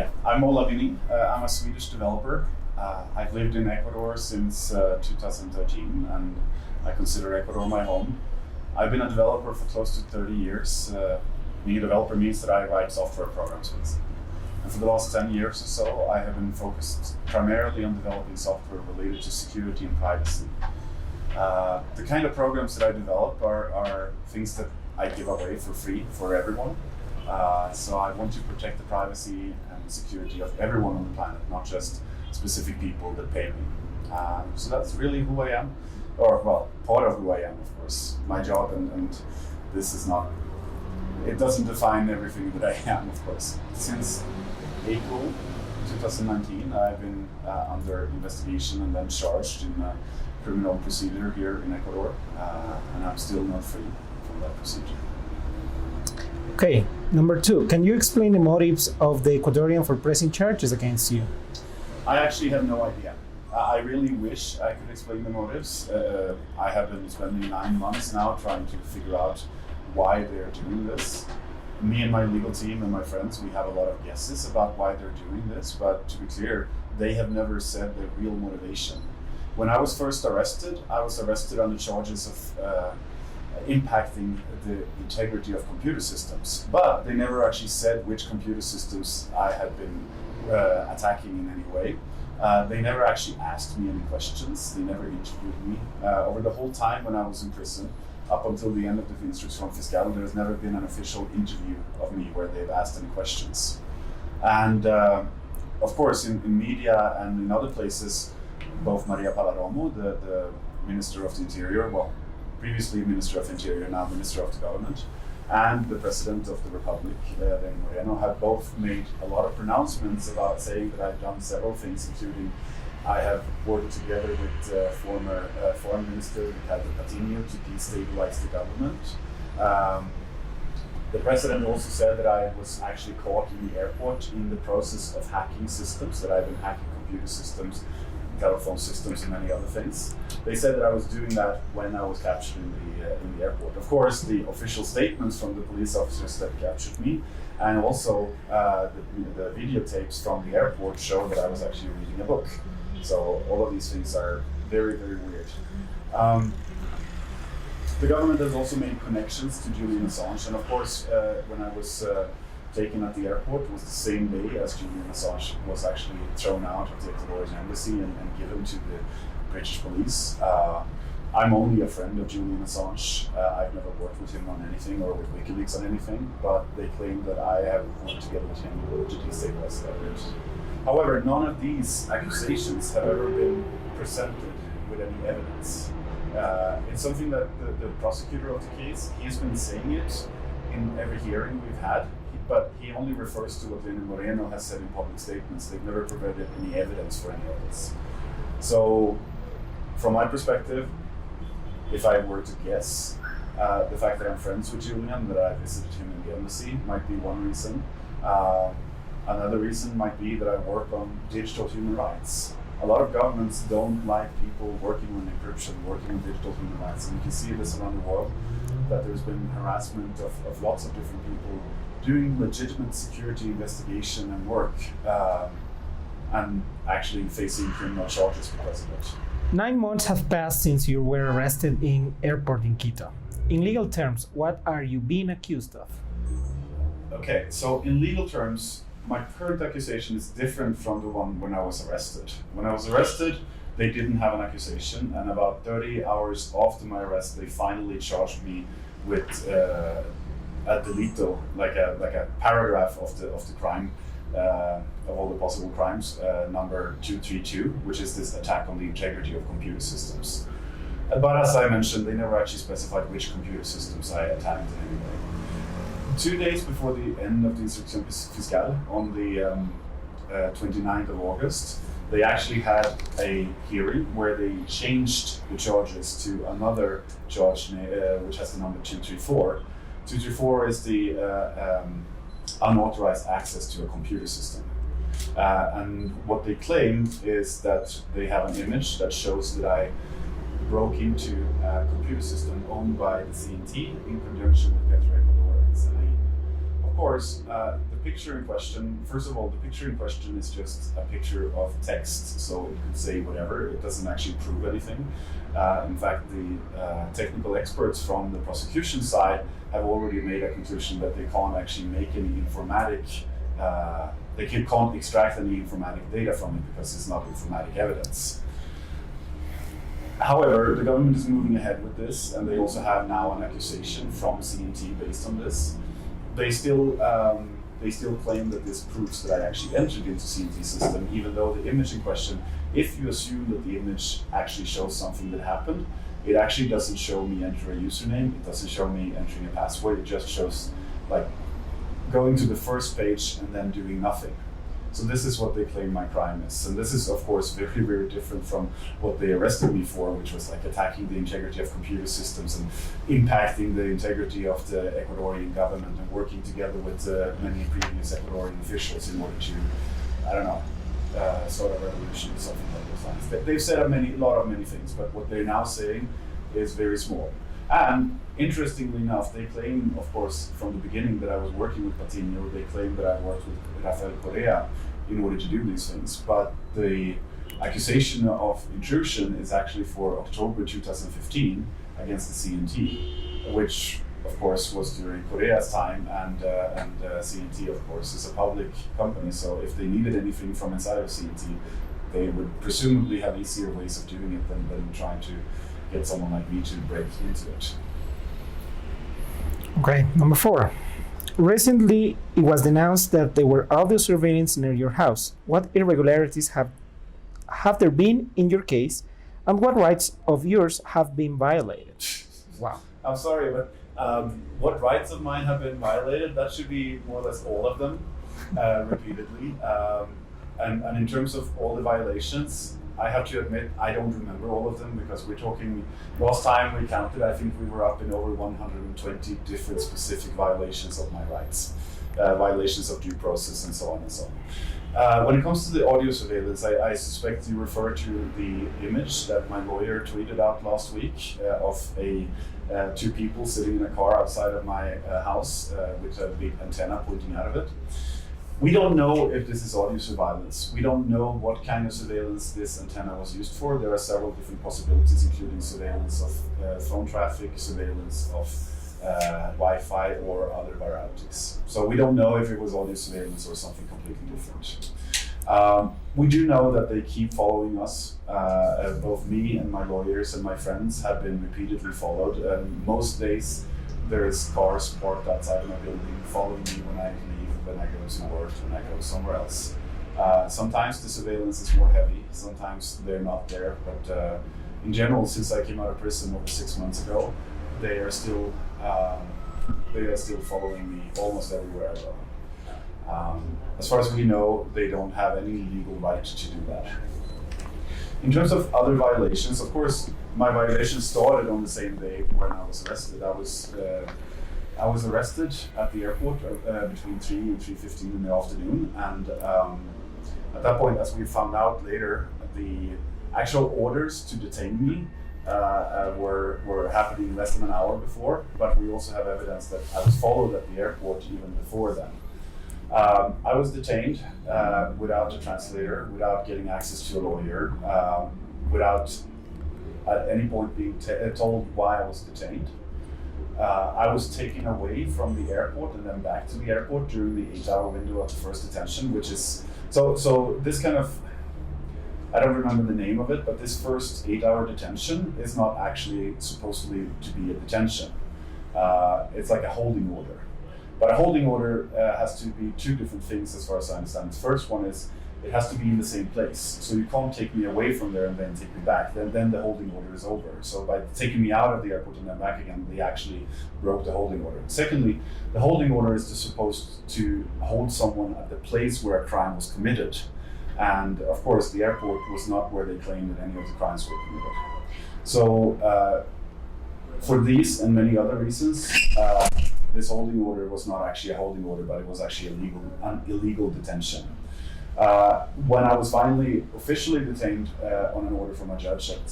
Yeah, I'm Ola Bini. I'm a Swedish developer. I've lived in Ecuador since 2013, and I consider Ecuador my home. I've been a developer for close to 30 years. Being a developer means that I write software programs, basically. And for the last 10 years or so, I have been focused primarily on developing software related to security and privacy. The kind of programs that I develop are things that I give away for free for everyone. So I want to protect the privacy and security of everyone on the planet, not just specific people that pay me. So that's really who I am, or well, part of who I am, of course. My job, and this is not, it doesn't define everything that I am, of course. Since April 2019, I've been under investigation and then charged in a criminal procedure here in Ecuador, and I'm still not free from that procedure. Okay, number 2, can you explain the motives of the Ecuadorian for pressing charges against you? I actually have no idea. I really wish I could explain the motives. I have been spending 9 months now trying to figure out why they're doing this. Me and my legal team and my friends, we have a lot of guesses about why they're doing this, but to be clear, they have never said the real motivation. When I was first arrested, I was arrested on the charges of impacting the integrity of computer systems, but they never actually said which computer systems I had been attacking in any way. They never actually asked me any questions. They never interviewed me. Over the whole time when I was in prison, up until the end of the instruction fiscal, there's never been an official interview of me where they've asked any questions. And of course, in media and in other places, both Maria Palaromo, the Minister of the Interior, well, previously Minister of Interior, now Minister of the Government, and the President of the Republic, Lenin Moreno, have both made a lot of pronouncements about saying that I've done several things, including I have worked together with former Foreign Minister Ricardo Coutinho to destabilize the government. The President also said that I was actually caught in the airport in the process of hacking systems, that I've been hacking computer systems, telephone systems, and many other things. They said that I was doing that when I was captured in the airport. Of course, the official statements from the police officers that captured me, and also the videotapes from the airport show that I was actually reading a book. So all of these things are very, very weird. The government has also made connections to Julian Assange, and of course, when I was taken at the airport, was the same day as Julian Assange was actually thrown out of the Ecuadorian embassy and given to the British police. I'm only a friend of Julian Assange. I've never worked with him on anything or with WikiLeaks on anything, but they claim that I have worked together with him in order to destabilize the government. However, none of these accusations have ever been presented with any evidence. It's something that the prosecutor of the case, he's been saying it in every hearing we've had, but he only refers to what Lenin Moreno has said in public statements. They've never provided any evidence for any of this. So, from my perspective, if I were to guess, the fact that I'm friends with Julian, that I visited him in the embassy, might be one reason. Another reason might be that I work on digital human rights. A lot of governments don't like people working on encryption, working on digital human rights, and you can see this around the world, that there's been harassment of lots of different people doing legitimate security investigation and work, and actually facing criminal charges because of it. 9 months have passed since you were arrested in airport in Quito. In legal terms, what are you being accused of? Okay, so in legal terms, my current accusation is different from the one when I was arrested. When I was arrested, they didn't have an accusation, and about 30 hours after my arrest, they finally charged me with a delito, like a paragraph of the crime, of all the possible crimes, number 232, which is this attack on the integrity of computer systems. But as I mentioned, they never actually specified which computer systems I attacked in any way. 2 days before the end of the instruction fiscal, on the 29th of August, they actually had a hearing where they changed the charges to another charge, which has the number 234. 234 is the unauthorized access to a computer system. And what they claim is that they have an image that shows that I broke into a computer system owned by the CNT in conjunction with Equador. of course, the picture in question, first of all, the picture in question is just a picture of text, so it could say whatever. It doesn't actually prove anything. In fact, the technical experts from the prosecution side have already made a conclusion that they can't actually make any informatic, they can't extract any informatic data from it because it's not informatic evidence. However, the government is moving ahead with this, and they also have now an accusation from CNT based on this. They still claim that this proves that I actually entered into CNT system, even though the image in question, if you assume that the image actually shows something that happened, it actually doesn't show me enter a username, it doesn't show me entering a password, it just shows like going to the first page and then doing nothing. So this is what they claim my crime is. And this is, of course, very, very different from what they arrested me for, which was like attacking the integrity of computer systems and impacting the integrity of the Ecuadorian government and working together with many previous Ecuadorian officials in order to, I don't know, sort of revolution or something like those lines. They've said a lot of many things, but what they're now saying is very small. And interestingly enough, they claim, of course, from the beginning that I was working with Patino. They claim that I worked with Rafael Correa in order to do these things. But the accusation of intrusion is actually for October 2015 against the CNT, which, of course, was during Correa's time. And CNT, of course, is a public company. So if they needed anything from inside of CNT, they would presumably have easier ways of doing it than trying to get someone like me to break into it. Okay, number 4. Recently, it was announced that there were audio surveillance near your house. What irregularities have there been in your case, and what rights of yours have been violated? Wow. I'm sorry, but what rights of mine have been violated? That should be more or less all of them, repeatedly. And in terms of all the violations, I have to admit, I don't remember all of them because we're talking, last time we counted, I think we were up in over 120 different specific violations of my rights, violations of due process and so on and so on. When it comes to the audio surveillance, I suspect you refer to the image that my lawyer tweeted out last week of two people sitting in a car outside of my house with a big antenna pointing out of it. We don't know if this is audio surveillance. We don't know what kind of surveillance this antenna was used for. There are several different possibilities, including surveillance of phone traffic, surveillance of Wi-Fi, or other varieties. So we don't know if it was audio surveillance or something completely different. We do know that they keep following us. Both me and my lawyers and my friends have been repeatedly followed. Most days there's cars parked outside of my building following me when I leave, when I go to work, when I go somewhere else. Sometimes the surveillance is more heavy, sometimes they're not there, but in general, since I came out of prison over 6 months ago, they are still following me almost everywhere I go. As far as we know, they don't have any legal right to do that. In terms of other violations, of course, my violation started on the same day when I was arrested. I was arrested at the airport between 3 and 3:15 in the afternoon, and at that point, as we found out later, the actual orders to detain me were happening less than an hour before, but we also have evidence that I was followed at the airport even before then. I was detained without a translator, without getting access to a lawyer, without at any point being told why I was detained. I was taken away from the airport and then back to the airport during the 8-hour window of the first detention, which is, so this kind of, I don't remember the name of it, but this first 8-hour detention is not actually supposedly to be a detention. It's like a holding order. But a holding order has to be two different things as far as I understand. The first one is it has to be in the same place. So you can't take me away from there and then take me back. Then the holding order is over. So by taking me out of the airport and then back again, they actually broke the holding order. Secondly, the holding order is supposed to hold someone at the place where a crime was committed. And of course, the airport was not where they claimed that any of the crimes were committed. So for these and many other reasons, this holding order was not actually a holding order, but it was actually an illegal detention. When I was finally officially detained on an order from a judge at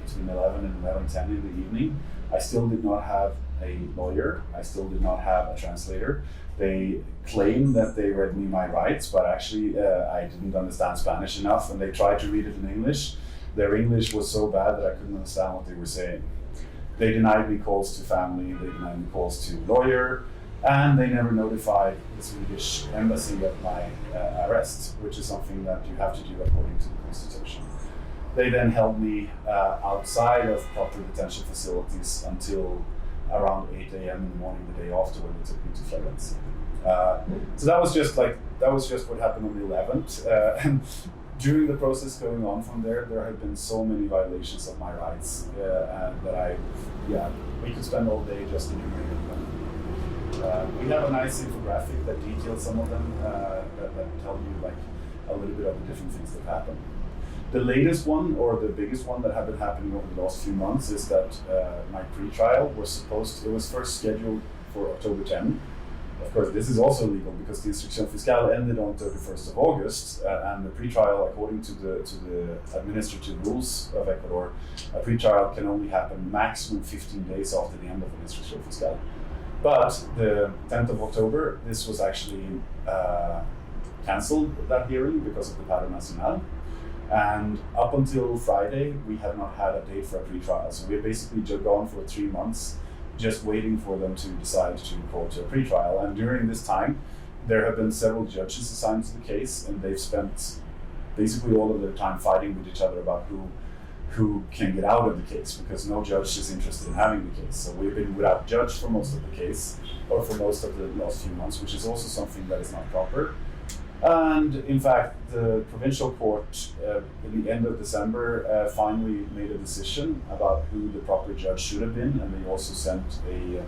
between 11 and 11:10 in the evening, I still did not have a lawyer. I still did not have a translator. They claimed that they read me my rights, but actually I didn't understand Spanish enough, and they tried to read it in English. Their English was so bad that I couldn't understand what they were saying. They denied me calls to family, they denied me calls to lawyer, and they never notified the Swedish embassy of my arrest, which is something that you have to do according to the Constitution. They then held me outside of proper detention facilities until around 8 a.m. in the morning the day after, when they took me to Florence. So that was just what happened on the 11th. And during the process going on from there had been so many violations of my rights, and that we could spend all day just enumerating them. We have a nice infographic that details some of them, that tell you like a little bit of the different things that happen. The latest one, or the biggest one that have been happening over the last few months, is that my pre-trial was first scheduled for October 10. Of course, this is also legal because the instruction fiscal ended on 31st of August, and the pre-trial, according to the administrative rules of Ecuador, a pre-trial can only happen maximum 15 days after the end of the instruction fiscal. But the 10th of October, this was actually cancelled, that hearing, because of the paro nacional. And up until Friday, we have not had a date for a pre-trial. So we're basically just gone for 3 months, just waiting for them to decide to call to a pre-trial. And during this time, there have been several judges assigned to the case, and they've spent basically all of their time fighting with each other about who can get out of the case, because no judge is interested in having the case. So we've been without judge for most of the case, or for most of the last few months, which is also something that is not proper. And in fact, the provincial court in the end of December finally made a decision about who the proper judge should have been, and they also sent a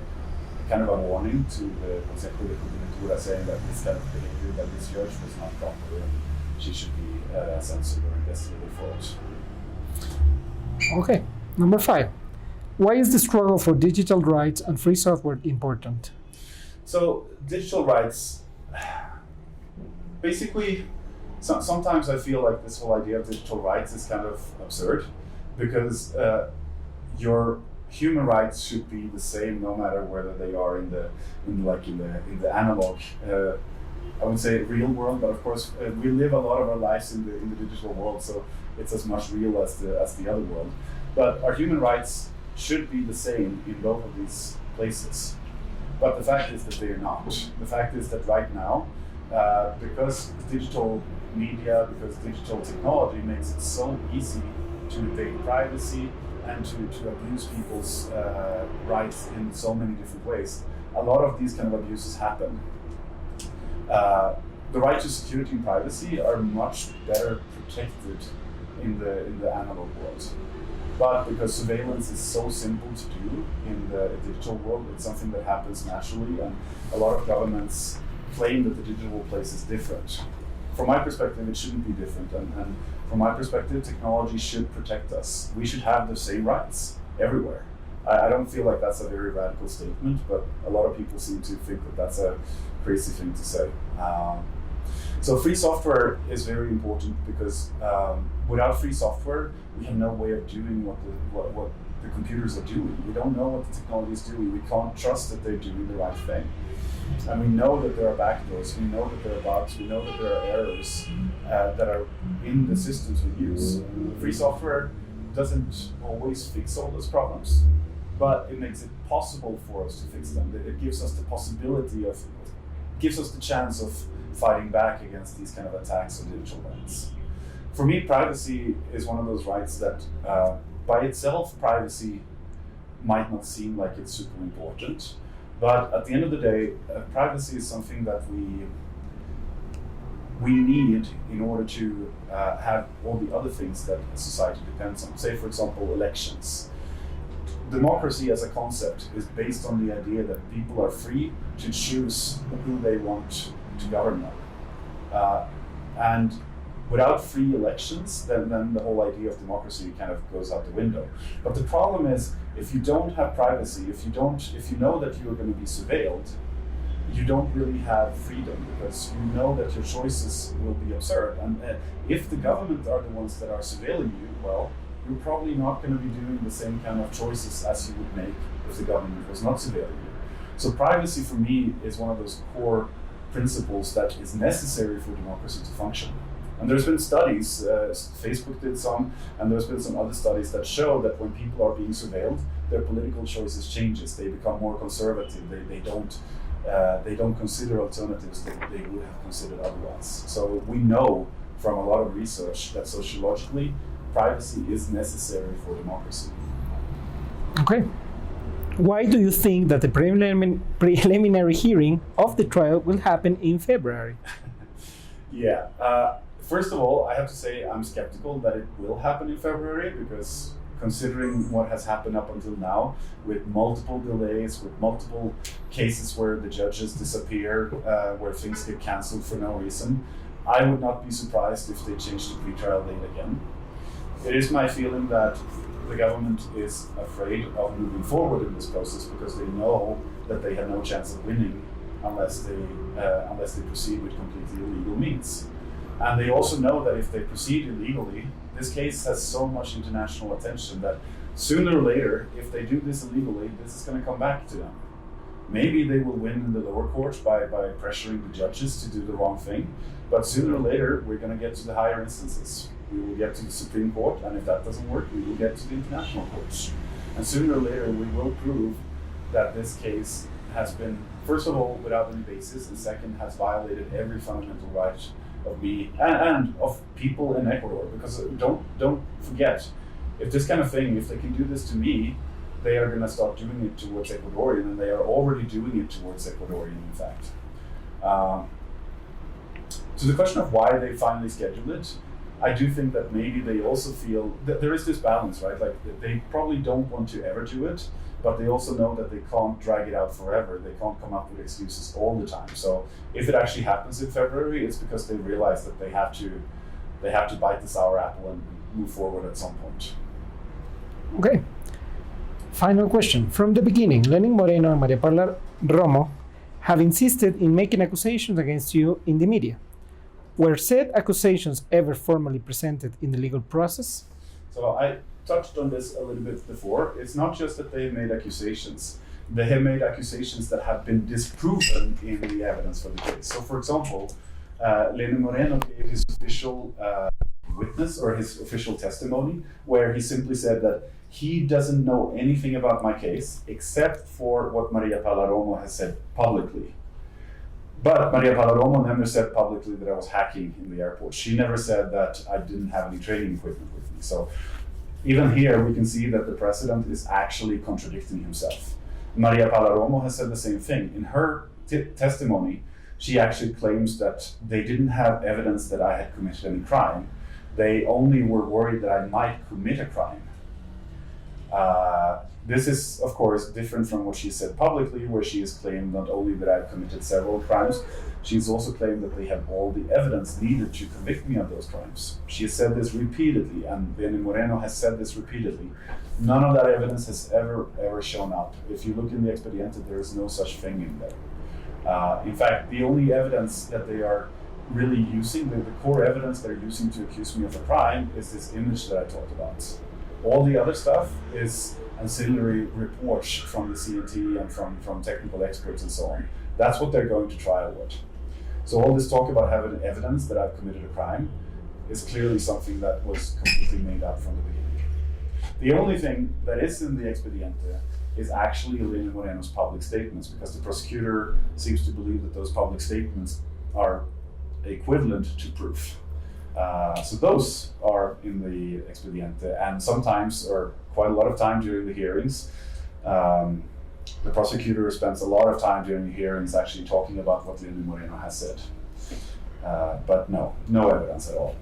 kind of a warning to the Consejo de Judicatura saying that this kind of behavior by this judge was not proper, and she should be censored or investigated for it. Okay, number 5. Why is the struggle for digital rights and free software important? So, digital rights, basically, sometimes I feel like this whole idea of digital rights is kind of absurd, because your human rights should be the same no matter whether they are in the analog, I would say real world, but of course we live a lot of our lives in the digital world, so it's as much real as the other world. But our human rights should be the same in both of these places. But the fact is that they are not. The fact is that right now, because digital media, because digital technology makes it so easy to invade privacy and to abuse people's rights in so many different ways, a lot of these kind of abuses happen. The right to security and privacy are much better protected in the analog world. But because surveillance is so simple to do in the digital world, it's something that happens naturally, and a lot of governments claim that the digital place is different. From my perspective, it shouldn't be different, and from my perspective, technology should protect us. We should have the same rights everywhere. I don't feel like that's a very radical statement, but a lot of people seem to think that that's a crazy thing to say. So free software is very important because without free software, we have no way of doing what the computers are doing. We don't know what the technology is doing. We can't trust that they're doing the right thing. And we know that there are backdoors, we know that there are bugs, we know that there are errors that are in the systems we use. Free software doesn't always fix all those problems, but it makes it possible for us to fix them. It gives us the possibility of, gives us the chance of fighting back against these kind of attacks on digital rights. For me, privacy is one of those rights that by itself, privacy might not seem like it's super important, but at the end of the day, privacy is something that we need in order to have all the other things that a society depends on. Say, for example, elections. Democracy as a concept is based on the idea that people are free to choose who they want to govern them. And without free elections, then the whole idea of democracy kind of goes out the window. But the problem is, if you don't have privacy, if you know that you're going to be surveilled, you don't really have freedom, because you know that your choices will be absurd. And if the government are the ones that are surveilling you, well, you're probably not going to be doing the same kind of choices as you would make if the government was not surveilling you. So privacy for me is one of those core principles that is necessary for democracy to function. And there's been studies, Facebook did some, and there's been some other studies that show that when people are being surveilled, their political choices changes. They become more conservative. They don't consider alternatives that they would have considered otherwise. So we know from a lot of research that sociologically, privacy is necessary for democracy. Okay. Why do you think that the preliminary hearing of the trial will happen in February? Yeah. First of all, I have to say I'm skeptical that it will happen in February, because considering what has happened up until now, with multiple delays, with multiple cases where the judges disappear, where things get cancelled for no reason, I would not be surprised if they change the pre-trial date again. It is my feeling that the government is afraid of moving forward in this process because they know that they have no chance of winning unless they proceed with completely illegal means. And they also know that if they proceed illegally, this case has so much international attention that sooner or later, if they do this illegally, this is going to come back to them. Maybe they will win in the lower courts by pressuring the judges to do the wrong thing, but sooner or later, we're going to get to the higher instances. We will get to the Supreme Court, and if that doesn't work, we will get to the international courts. And sooner or later, we will prove that this case has been, first of all, without any basis, and second, has violated every fundamental right of me and of people in Ecuador. Because don't forget, if this kind of thing, if they can do this to me, they are going to start doing it towards Ecuadorian, and they are already doing it towards Ecuadorian, in fact. To the question of why they finally scheduled it, I do think that maybe they also feel that there is this balance, right? Like they probably don't want to ever do it, but they also know that they can't drag it out forever. They can't come up with excuses all the time. So if it actually happens in February, it's because they realize that they have to bite the sour apple and move forward at some point. Okay. Final question. From the beginning, Lenin Moreno and Maria Paula Romo have insisted in making accusations against you in the media. Were said accusations ever formally presented in the legal process? So I touched on this a little bit before. It's not just that they have made accusations. They have made accusations that have been disproven in the evidence for the case. So for example, Lenin Moreno gave his official witness or his official testimony where he simply said that he doesn't know anything about my case except for what Maria Paula Romo has said publicly. But Maria Paula Romo never said publicly that I was hacking in the airport. She never said that I didn't have any training equipment with me. So even here, we can see that the president is actually contradicting himself. Maria Paula Romo has said the same thing. In her testimony, she actually claims that they didn't have evidence that I had committed any crime. They only were worried that I might commit a crime. This is, of course, different from what she said publicly, where she has claimed not only that I've committed several crimes, she's also claimed that they have all the evidence needed to convict me of those crimes. She has said this repeatedly, and Lenin Moreno has said this repeatedly. None of that evidence has ever shown up. If you look in the expediente, there is no such thing in there. In fact, the only evidence that they are really using, the core evidence they're using to accuse me of a crime, is this image that I talked about. All the other stuff is ancillary reports from the CNT and from technical experts and so on. That's what they're going to trial with. So all this talk about having evidence that I've committed a crime is clearly something that was completely made up from the beginning. The only thing that is in the expediente is actually Lenin Moreno's public statements, because the prosecutor seems to believe that those public statements are equivalent to proof. So those are in the expediente, and sometimes, or quite a lot of time during the hearings, the prosecutor spends a lot of time during the hearings actually talking about what Lenin Moreno has said. But no evidence at all.